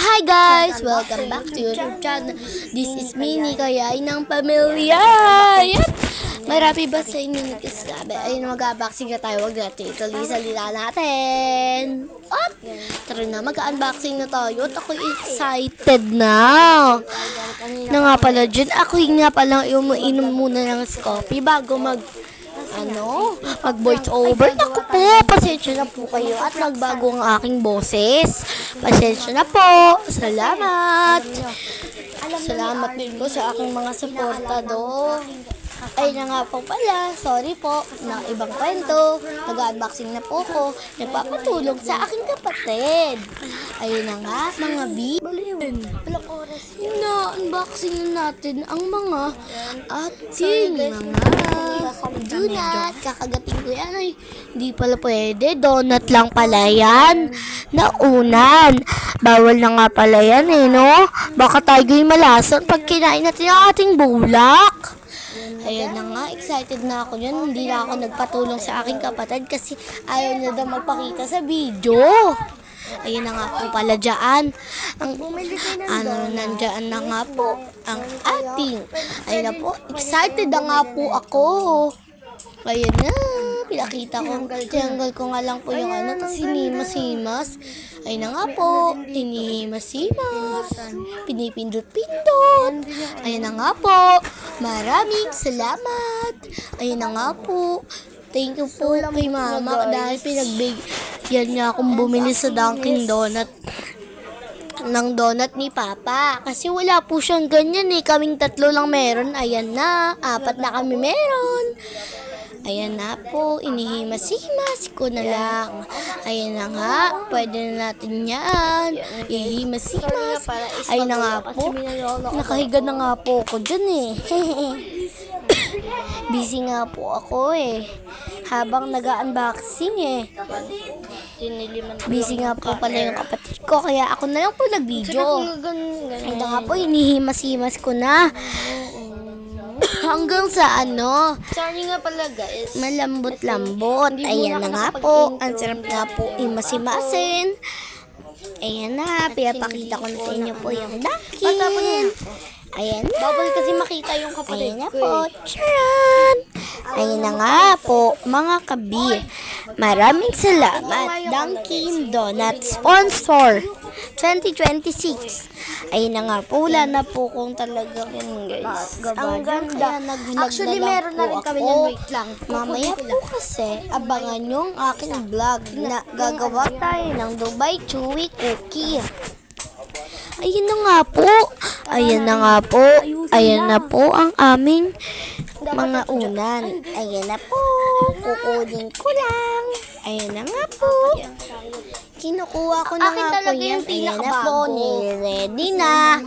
Hi guys! Welcome back to YouTube channel. This is Mini, kaya ng pamilya. Yan! Marami ba sa inyo nagkasabi? Ayun, mag-unboxing na tayo. Huwag natin ituloy-salita natin. At tara na, mag-unboxing na tayo. At ako excited na. Na nga pala dyan, ako nga pala umiinom muna ng coffee bago mag voice over. Naku po, pasensya na po kayo at magbago ang aking boses. Pasensya na po. Salamat. Salamat din po sa aking mga suportado. Ay na nga po pala, sorry po, ng ibang kwento. Nag-unboxing na po ko. Nagpapatulog sa aking kapatid. Ayun na nga, mga na-unboxing na natin ang mga ating mga donut. Kakagating ko yan. Ay, hindi pala pwede. Donut lang pala yan. Naunan. Bawal na nga pala yan no? Baka tayo'y malason pag kinain natin ang ating bulak. Ayan na nga, excited na ako yun. Hindi na ako nagpatulong sa aking kapatid kasi ayaw niya daw magpakita sa video. Ayun na nga po pala dyan. Nandyan na nga po ang ating. Ayun na po, excited na nga po ako. Ayun na, pinakita ko. Tinanggal ko nga lang po yung kasi hinimas-himas. Ayun na nga po, hinihimas-himas. Pinipindot-pindot. Ayun na nga po, maraming salamat. Ayun na nga po. Thank you po kay mama dahil pinagbigyan niya akong bumili sa Dunkin Donut ng donut ni Papa. Kasi wala po siyang ganyan kaming tatlo lang meron. Ayan na, 4 na kami meron. Ayan na po, inihimas-himas ko na lang. Ayan na nga, pwede na natin yan. Ihimas-himas. Ayan na nga po, nakahiga na nga po ako dyan Busy nga po ako habang nag-unboxing Busy nga po pala yung kapatid ko, kaya ako na lang po nag-video. Ayan na nga po, inihimas-himas ko na. Hanggang sa Sorry nga pala guys. malambot-lambot. Ayan na nga po. Ang sarap nga po imasimasin. Ayan na. Pinapakita ko na sa inyo po yung Dunkin. Ayan na. Bawal kasi makita yung kapatid Ayan na ko po. Charan! Ayan na nga po, mga kabi. Maraming salamat. Dunkin Donut Sponsor 2026. Ayun na nga po, wala na po kung talagang yun guys. Ang ganda. Actually, meron na rin kami yan. Wait lang. Mamaya po kasi, abangan yung aking vlog na gagawa tayo ng Dubai Chewy Cookie. Ayun na nga po. Ayan na nga po. Ayan na po ang aming mga unan. Ayan na po. Kukunin ko lang. Ayan na nga po. Kinukuha ko na nga po yan. Ayan na po. Ready na.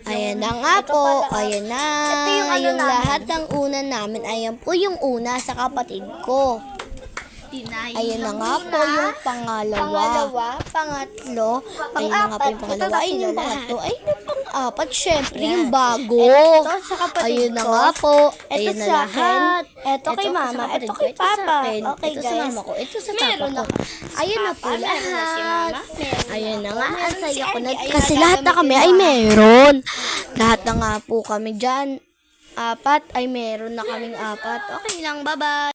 Ayan na nga po. Ayan na. Yung lahat ng unan namin. Ayan po yung una sa kapatid ko. Ayan na nga po yung pangalawa. Pangatlo. Ayun na nga po yung pangalawa. Ayun yung pangatlo. Ayun yung pang-apat. Siyempre yung bago. Ayun na nga po. Ayun na lahat. Ito kay mama. Ito kay papa. Okay Ito guys. sa mama ko. Ito sa papa ko. Ayun na po lahat. Ayun na nga. Ang saya ko na. Kasi lahat na kami ay meron. Lahat na nga po kami dyan. 4 ay meron na kaming 4. Okay lang. Bye-bye.